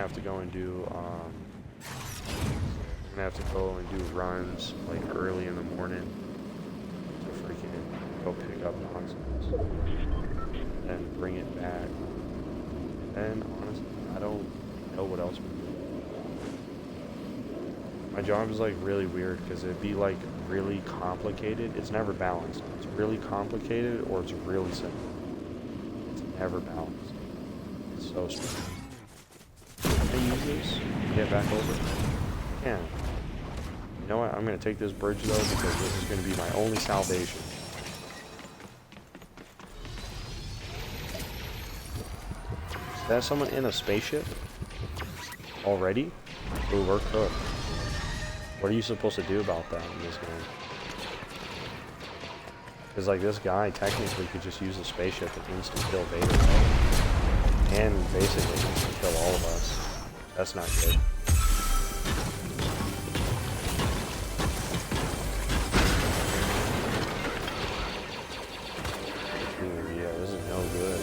have to go and do, I'm gonna have to go and do runs, like, early in the morning to freaking go pick up nonsense and bring it back. And honestly, I don't know what else we do. My job is, like, really weird, because it'd be, like, really complicated. It's never balanced. It's really complicated, or it's really simple. It's never balanced. It's so strange. Can I use this? Get back over? I can. You know what? I'm going to take this bridge, though, because this is going to be my only salvation. Is that someone in a spaceship? Already? Ooh, we're cooked. What are you supposed to do about that in this game? Because, like, this guy technically could just use a spaceship and instant kill Vader. And basically instant kill all of us. That's not good. Ooh, yeah, this is no good.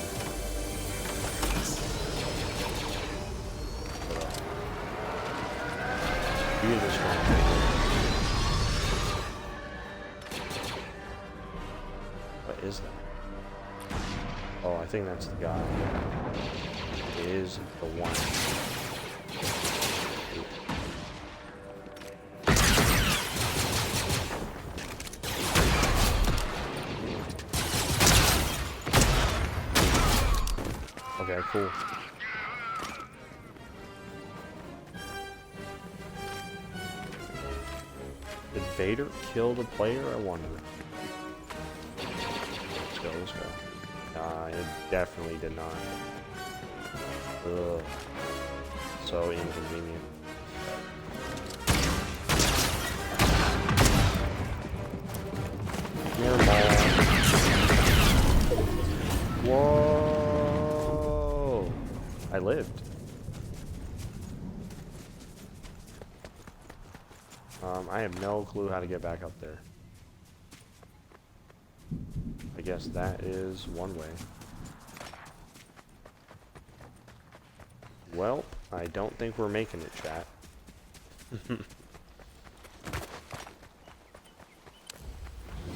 You just want to What is that? Oh, I think that's the guy. It is the one. Okay, cool. Did Vader kill the player? I wonder. Let's go. Nah, it definitely did not. Ugh. So inconvenient. Whoa! I lived. I have no clue how to get back up there. I guess that is one way. Well, I don't think we're making it, chat.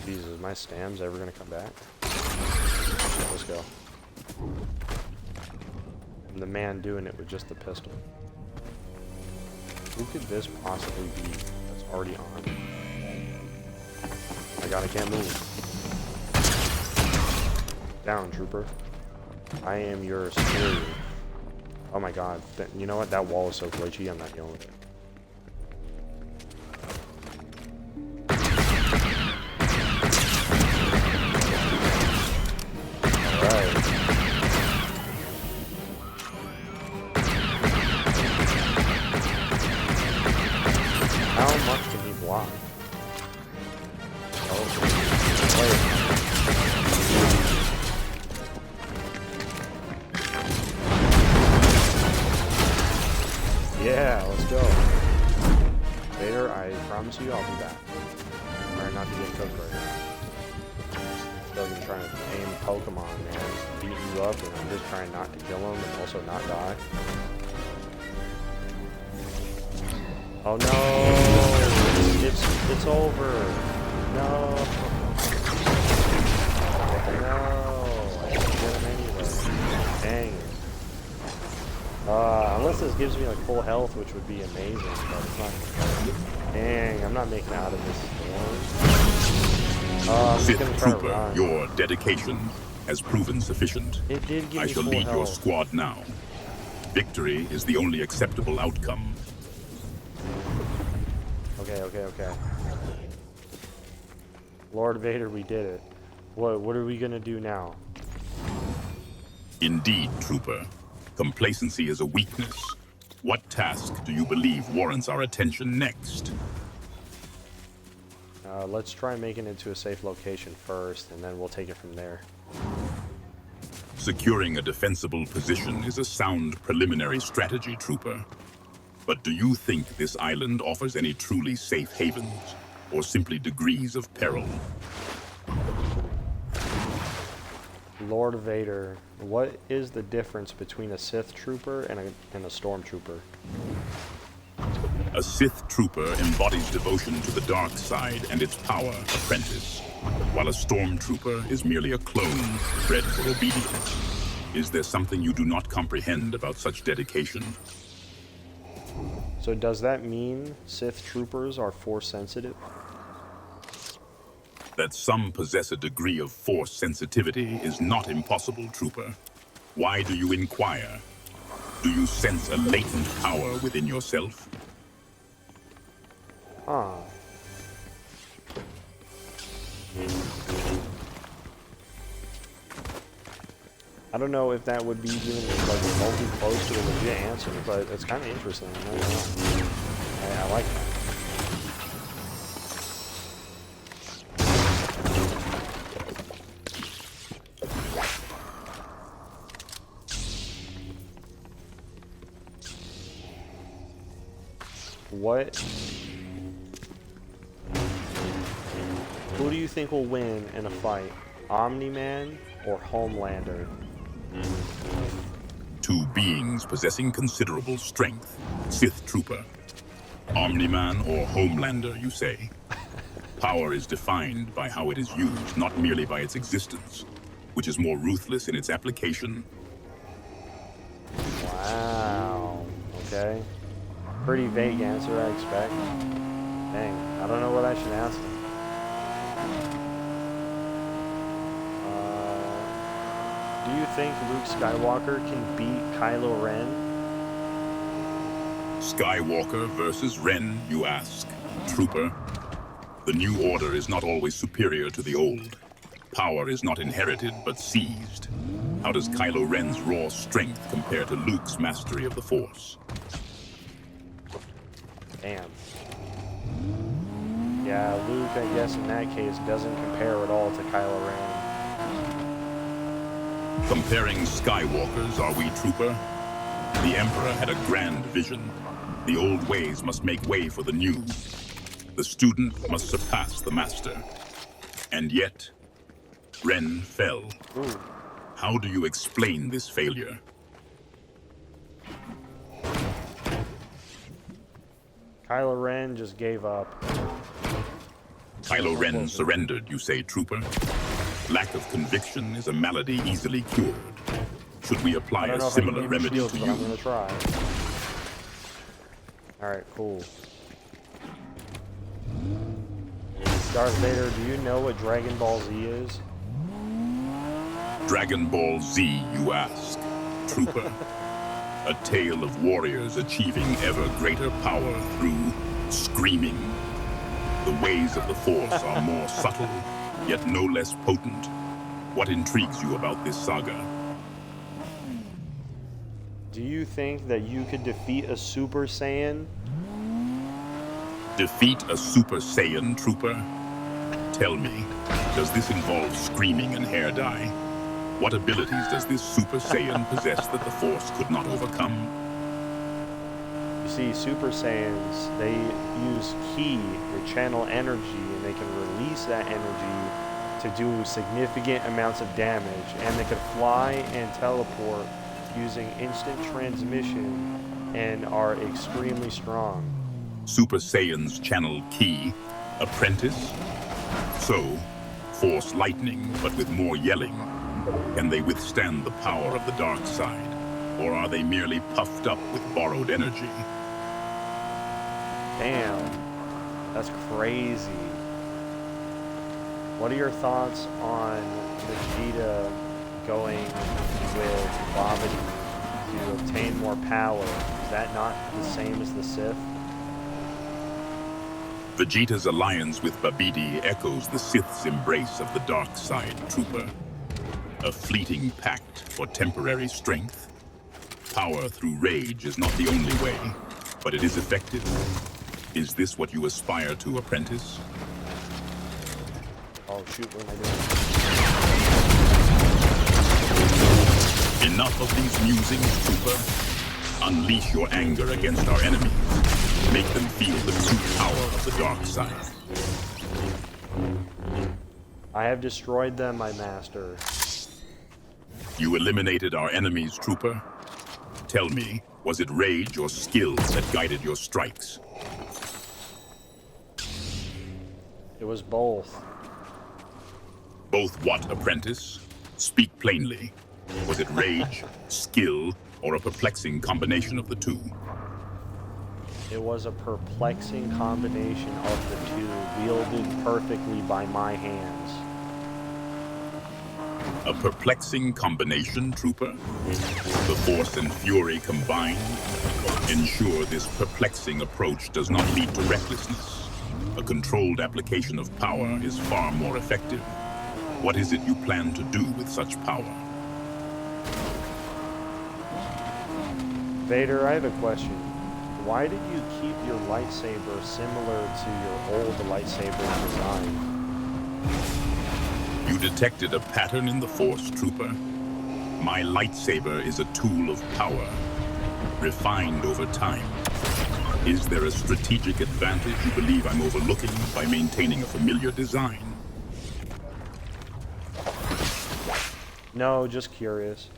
Jesus, my stam's ever gonna come back? Let's go. And the man doing it with just the pistol. Who could this possibly be that's already on? My god, I can't move. Down, trooper. I am your superior. Oh my god. You know what? That wall is so glitchy, I'm not dealing with it. Alright. How much can he block? Yeah, let's go. Vader, I promise you I'll be back. I'm trying not to get cooked right now. Still been trying to aim Pokemon, man. He's beating you up, and I'm just trying not to kill him and also not die. Oh no! It's over! No! No! I didn't get him anyway. Dang it. Unless this gives me like full health, which would be amazing, but it's not. Dang, I'm not making it out of this storm. Fifth Trooper, your dedication has proven sufficient. It did give me I shall full lead your health. squad now. Victory is the only acceptable outcome. Okay. Lord Vader, we did it. What are we gonna do now? Indeed, Trooper. Complacency is a weakness. What task do you believe warrants our attention next? Let's try making it to a safe location first, and then we'll take it from there. Securing a defensible position is a sound preliminary strategy, Trooper. But do you think this island offers any truly safe havens, or simply degrees of peril? Lord Vader, what is the difference between a Sith trooper and a stormtrooper? A Sith trooper embodies devotion to the dark side and its power, apprentice, while a stormtrooper is merely a clone bred for obedience. Is there something you do not comprehend about such dedication? So does that mean Sith troopers are force sensitive? That some possess a degree of force sensitivity is not impossible, trooper. Why do you inquire? Do you sense a latent power within yourself? Huh. I don't know if that would be even like remotely close to a legit answer, but it's kind of interesting. I don't know. I like that. What? Who do you think will win in a fight? Omni-Man or Homelander? Two beings possessing considerable strength. Sith trooper. Omni-Man or Homelander, you say? Power is defined by how it is used, not merely by its existence, which is more ruthless in its application. Wow. Okay. Pretty vague answer, I expect. Dang. I don't know what I should ask him. Do you think Luke Skywalker can beat Kylo Ren? Skywalker versus Ren, you ask? Trooper. The new order is not always superior to the old. Power is not inherited, but seized. How does Kylo Ren's raw strength compare to Luke's mastery of the Force? Damn. Yeah, Luke, I guess in that case, doesn't compare at all to Kylo Ren. Comparing Skywalkers, are we, trooper? The Emperor had a grand vision. The old ways must make way for the new. The student must surpass the master. And yet, Ren fell. Ooh. How do you explain this failure? Kylo Ren just gave up. Kylo Ren surrendered, you say, trooper? Lack of conviction is a malady easily cured. Should we apply a similar remedy to you? I'm gonna try. Alright, cool. Darth Vader, do you know what Dragon Ball Z is? Dragon Ball Z, you ask? Trooper? A tale of warriors achieving ever greater power through screaming. The ways of the Force are more subtle, yet no less potent. What intrigues you about this saga? Do you think that you could defeat a Super Saiyan? Defeat a Super Saiyan, trooper? Tell me, does this involve screaming and hair dye? What abilities does this Super Saiyan possess that the Force could not overcome? You see, Super Saiyans, they use ki, they channel energy, and they can release that energy to do significant amounts of damage, and they could fly and teleport using instant transmission and are extremely strong. Super Saiyans channel ki, apprentice? So, Force lightning, but with more yelling. Can they withstand the power of the dark side? Or are they merely puffed up with borrowed energy? Damn, that's crazy. What are your thoughts on Vegeta going with Babidi to obtain more power? Is that not the same as the Sith? Vegeta's alliance with Babidi echoes the Sith's embrace of the dark side, trooper. A fleeting pact for temporary strength. Power through rage is not the only way, but it is effective. Is this what you aspire to, apprentice? Oh shoot, what am I doing? Enough of these musings, trooper. Unleash your anger against our enemies. Make them feel the true power of the dark side. I have destroyed them, my master. You eliminated our enemy's trooper? Tell me, was it rage or skill that guided your strikes? It was both. Both what, apprentice? Speak plainly. Was it rage, skill, or a perplexing combination of the two? It was a perplexing combination of the two, wielded perfectly by my hands. A perplexing combination, trooper? The force and fury combined? Ensure this perplexing approach does not lead to recklessness. A controlled application of power is far more effective. What is it you plan to do with such power? Vader, I have a question. Why did you keep your lightsaber similar to your old lightsaber design? You detected a pattern in the Force, trooper. My lightsaber is a tool of power, refined over time. Is there a strategic advantage you believe I'm overlooking by maintaining a familiar design? No, just curious.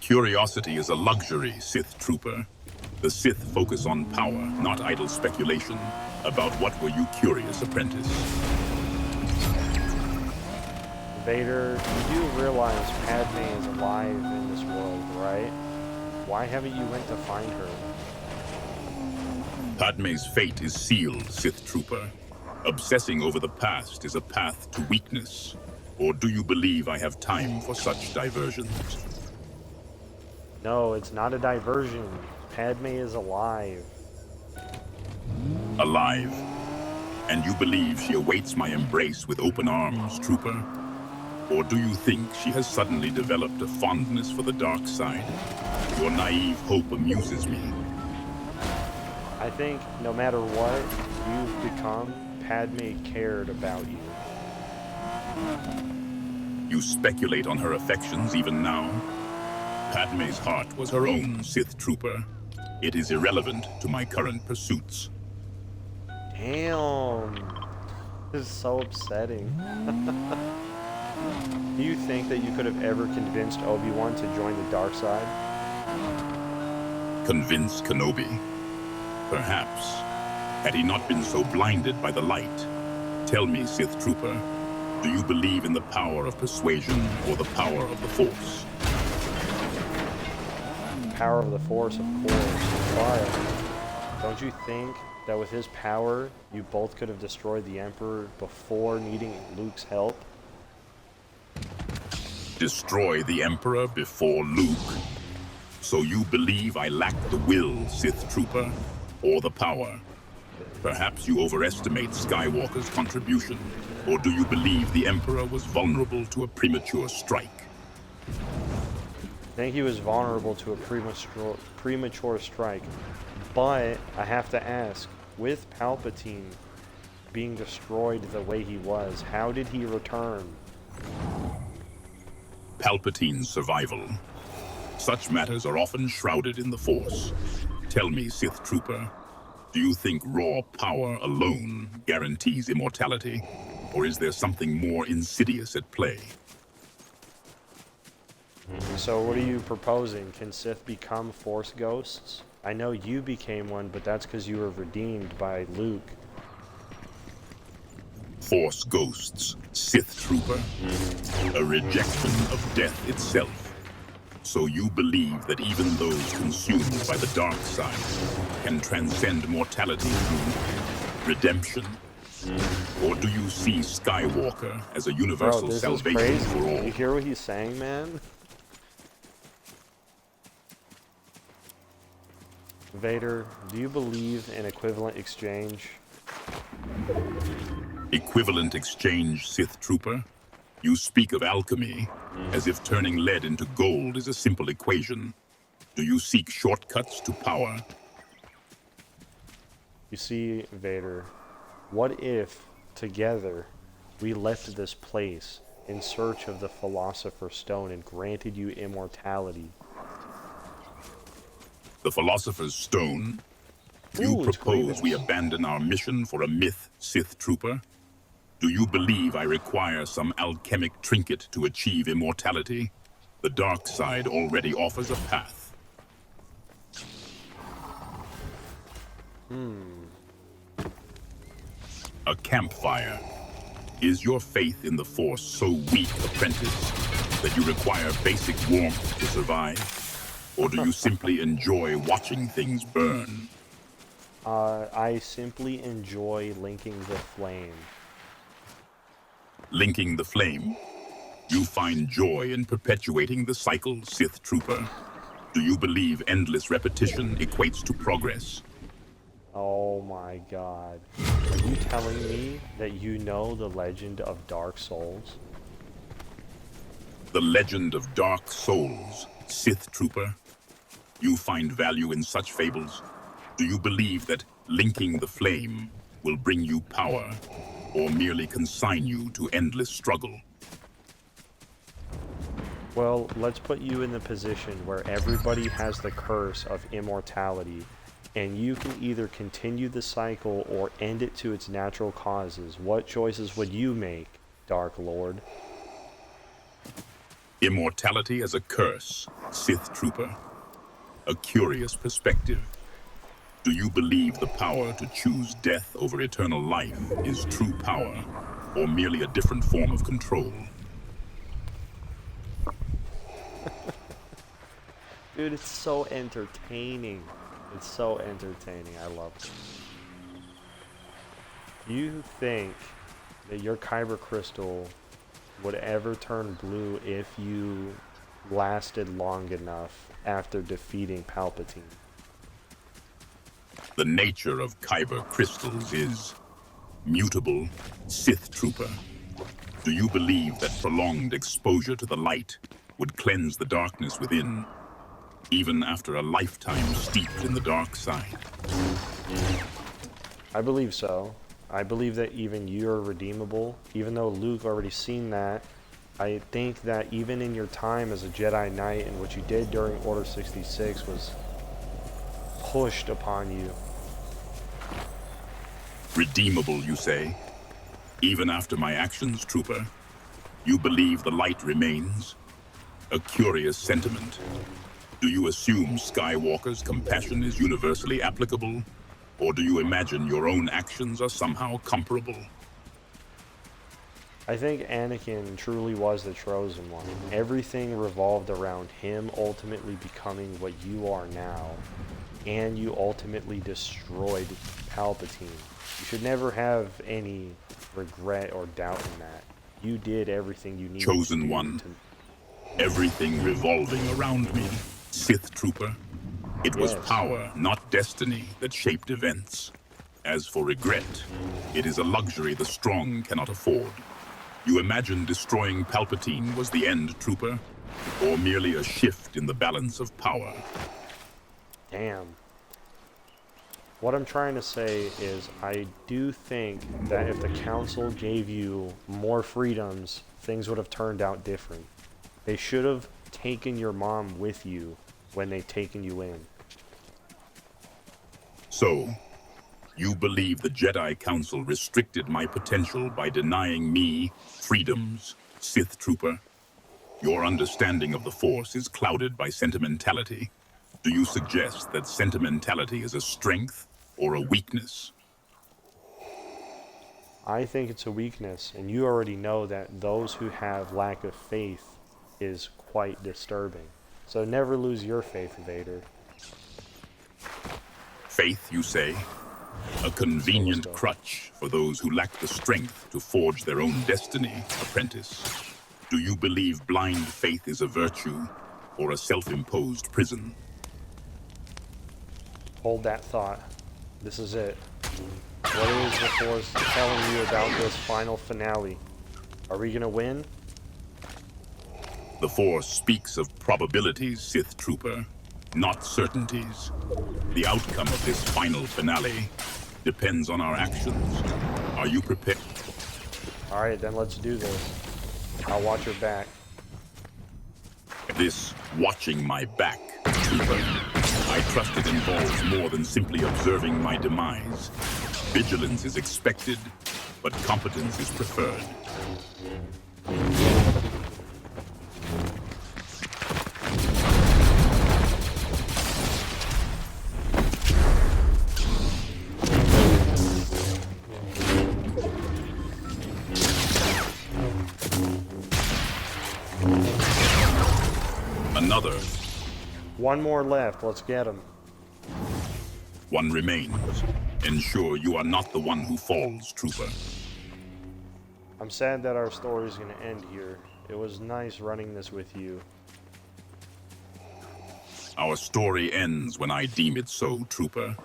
Curiosity is a luxury, Sith trooper. The Sith focus on power, not idle speculation. About what were you curious, apprentice? Vader, you do realize Padme is alive in this world, right? Why haven't you went to find her? Padme's fate is sealed, Sith trooper. Obsessing over the past is a path to weakness. Or do you believe I have time for such diversions? No, it's not a diversion. Padme is alive. Alive? And you believe she awaits my embrace with open arms, trooper? Or do you think she has suddenly developed a fondness for the dark side? Your naive hope amuses me. I think no matter what you've become, Padme cared about you. You speculate on her affections even now? Padme's heart was her own, Sith trooper. It is irrelevant to my current pursuits. Damn. This is so upsetting. Do you think that you could have ever convinced Obi-Wan to join the dark side? Convince Kenobi? Perhaps. Had he not been so blinded by the light. Tell me, Sith trooper, do you believe in the power of persuasion or the power of the Force? Power of the Force, of course. But don't you think that with his power, you both could have destroyed the Emperor before needing Luke's help? Destroy the Emperor before Luke? So you believe I lack the will, Sith trooper, or the power? Perhaps you overestimate Skywalker's contribution, or do you believe the Emperor was vulnerable to a premature strike? I think he was vulnerable to a premature strike, but I have to ask, with Palpatine being destroyed the way he was, how did he return? Palpatine's survival. Such matters are often shrouded in the Force. Tell me, Sith trooper, do you think raw power alone guarantees immortality? Or is there something more insidious at play? So what are you proposing? Can Sith become Force ghosts? I know you became one, but that's because you were redeemed by Luke. Force ghosts, Sith trooper. A rejection of death itself. So you believe that even those consumed by the dark side can transcend mortality through redemption? Or do you see Skywalker as a universal salvation for all? You hear what he's saying, man? Vader, do you believe in equivalent exchange? Equivalent exchange, Sith trooper? You speak of alchemy, as if turning lead into gold is a simple equation. Do you seek shortcuts to power? You see, Vader, what if, together, we left this place in search of the Philosopher's Stone and granted you immortality? The Philosopher's Stone? You propose we abandon our mission for a myth, Sith trooper? Do you believe I require some alchemic trinket to achieve immortality? The dark side already offers a path. A campfire. Is your faith in the Force so weak, apprentice, that you require basic warmth to survive? Or do you simply enjoy watching things burn? I simply enjoy linking the flame. Linking the flame. You find joy in perpetuating the cycle, Sith Trooper. Do you believe endless repetition equates to progress? Oh my god. Are you telling me that you know the legend of Dark Souls? The legend of Dark Souls, Sith Trooper. You find value in such fables? Do you believe that linking the flame will bring you power, or merely consign you to endless struggle? Well, let's put you in the position where everybody has the curse of immortality, and you can either continue the cycle or end it to its natural causes. What choices would you make, Dark Lord? Immortality as a curse, Sith Trooper. A curious perspective. Do you believe the power to choose death over eternal life is true power, or merely a different form of control? Dude, it's so entertaining. It's so entertaining. I love it. You think that your Kyber crystal would ever turn blue if you lasted long enough after defeating Palpatine? The nature of Kyber crystals is mutable, Sith Trooper. Do you believe that prolonged exposure to the light would cleanse the darkness within, even after a lifetime steeped in the dark side? I believe so. I believe that even you're redeemable. Even though Luke already seen that, I think that even in your time as a Jedi Knight and what you did during Order 66 was pushed upon you. Redeemable, you say? Even after my actions, Trooper? You believe the light remains? A curious sentiment. Do you assume Skywalker's compassion is universally applicable? Or do you imagine your own actions are somehow comparable? I think Anakin truly was the chosen one. Everything revolved around him ultimately becoming what you are now. And you ultimately destroyed Palpatine. You should never have any regret or doubt in that. You did everything you needed Chosen to do one. Everything revolving around me. Sith Trooper. It was Yes. power, not destiny, that shaped events. As for regret, it is a luxury the strong cannot afford. You imagine destroying Palpatine was the end, Trooper? Or merely a shift in the balance of power? Damn. What I'm trying to say is I do think that if the Council gave you more freedoms, things would have turned out different. They should have taken your mom with you when they taken you in. So, you believe the Jedi Council restricted my potential by denying me freedoms, Sith Trooper? Your understanding of the Force is clouded by sentimentality. Do you suggest that sentimentality is a strength or a weakness? I think it's a weakness, and you already know that those who have lack of faith is quite disturbing. So never lose your faith, Vader. Faith, you say? A convenient crutch for those who lack the strength to forge their own destiny, apprentice. Do you believe blind faith is a virtue or a self-imposed prison? Hold that thought. This is it. What is the Force telling you about this final finale? Are we gonna win? The Force speaks of probabilities, Sith Trooper, not certainties. The outcome of this final finale depends on our actions. Are you prepared? Alright, then let's do this. I'll watch your back. This watching my back, Trooper. I trust it involves more than simply observing my demise. Vigilance is expected, but competence is preferred. Another. One more left. Let's get him. One remains. Ensure you are not the one who falls, Trooper. I'm sad that our story is going to end here. It was nice running this with you. Our story ends when I deem it so, Trooper.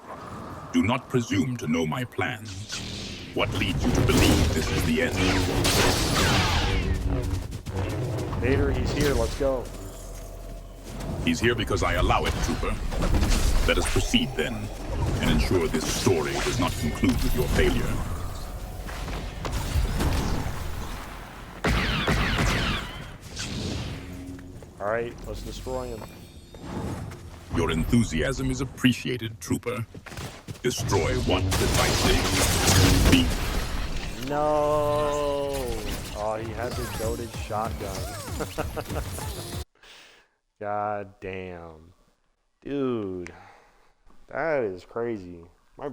Do not presume to know my plans. What leads you to believe this is the end? Vader, he's here. Let's go. He's here because I allow it, Trooper. Let us proceed then, and ensure this story does not conclude with your failure. Alright, let's destroy him. Your enthusiasm is appreciated, Trooper. Destroy what precisely? Be. No! Oh, he has a goated shotgun. God damn. Dude. That is crazy.